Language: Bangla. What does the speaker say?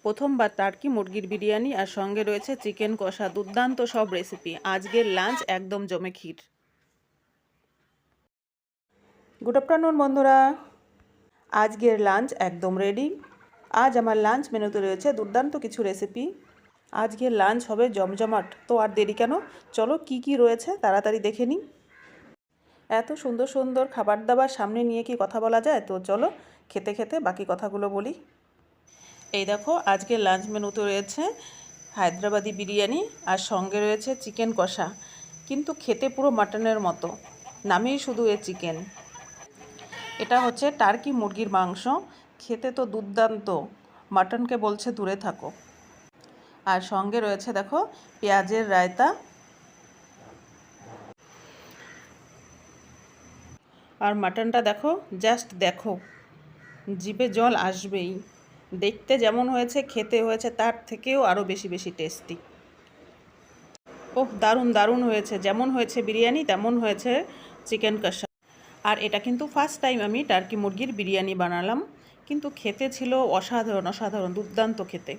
প্রথমবার টার্কি মুরগির বিরিয়ানি আর সঙ্গে রয়েছে চিকেন কষা, দুর্দান্ত সব রেসিপি। আজকের লাঞ্চ একদম জমে ক্ষীর। গুড আফটারনুন বন্ধুরা, আজকের লাঞ্চ একদম রেডি। আজ আমার লাঞ্চ মেনুতে রয়েছে দুর্দান্ত কিছু রেসিপি। আজকের লাঞ্চ হবে জমজমাট, তো আর দেরি কেন, চলো কি কি রয়েছে তাড়াতাড়ি দেখে নিই। এত সুন্দর সুন্দর খাবার দাবার সামনে নিয়ে কি কথা বলা যায়, তো চলো খেতে খেতে বাকি কথাগুলো বলি। এই দেখো, আজকে লাঞ্চ মেনুতে রয়েছে হায়দ্রাবাদি বিরিয়ানি আর সঙ্গে রয়েছে চিকেন কষা, কিন্তু খেতে পুরো মাটনের মতো, নামেই শুধু চিকেন। এটা হচ্ছে টার্কি মুরগির মাংস, খেতে তো দুর্দান্ত, মাটনকে বলছে দূরে থাকো। আর সঙ্গে রয়েছে দেখো পেঁয়াজের রায়তা, আর মাটনটা দেখো, জাস্ট দেখো, জিভে জল আসবেই। দেখতে যেমন হয়েছে খেতে হয়েছে তার থেকেও আরও বেশি বেশি টেস্টি। ওহ, দারুণ দারুণ হয়েছে, যেমন হয়েছে বিরিয়ানি তেমন হয়েছে চিকেন কষা। আর এটা কিন্তু ফার্স্ট টাইম আমি টার্কি মুরগির বিরিয়ানি বানালাম, কিন্তু খেতে ছিল অসাধারণ অসাধারণ, দুর্দান্ত খেতে।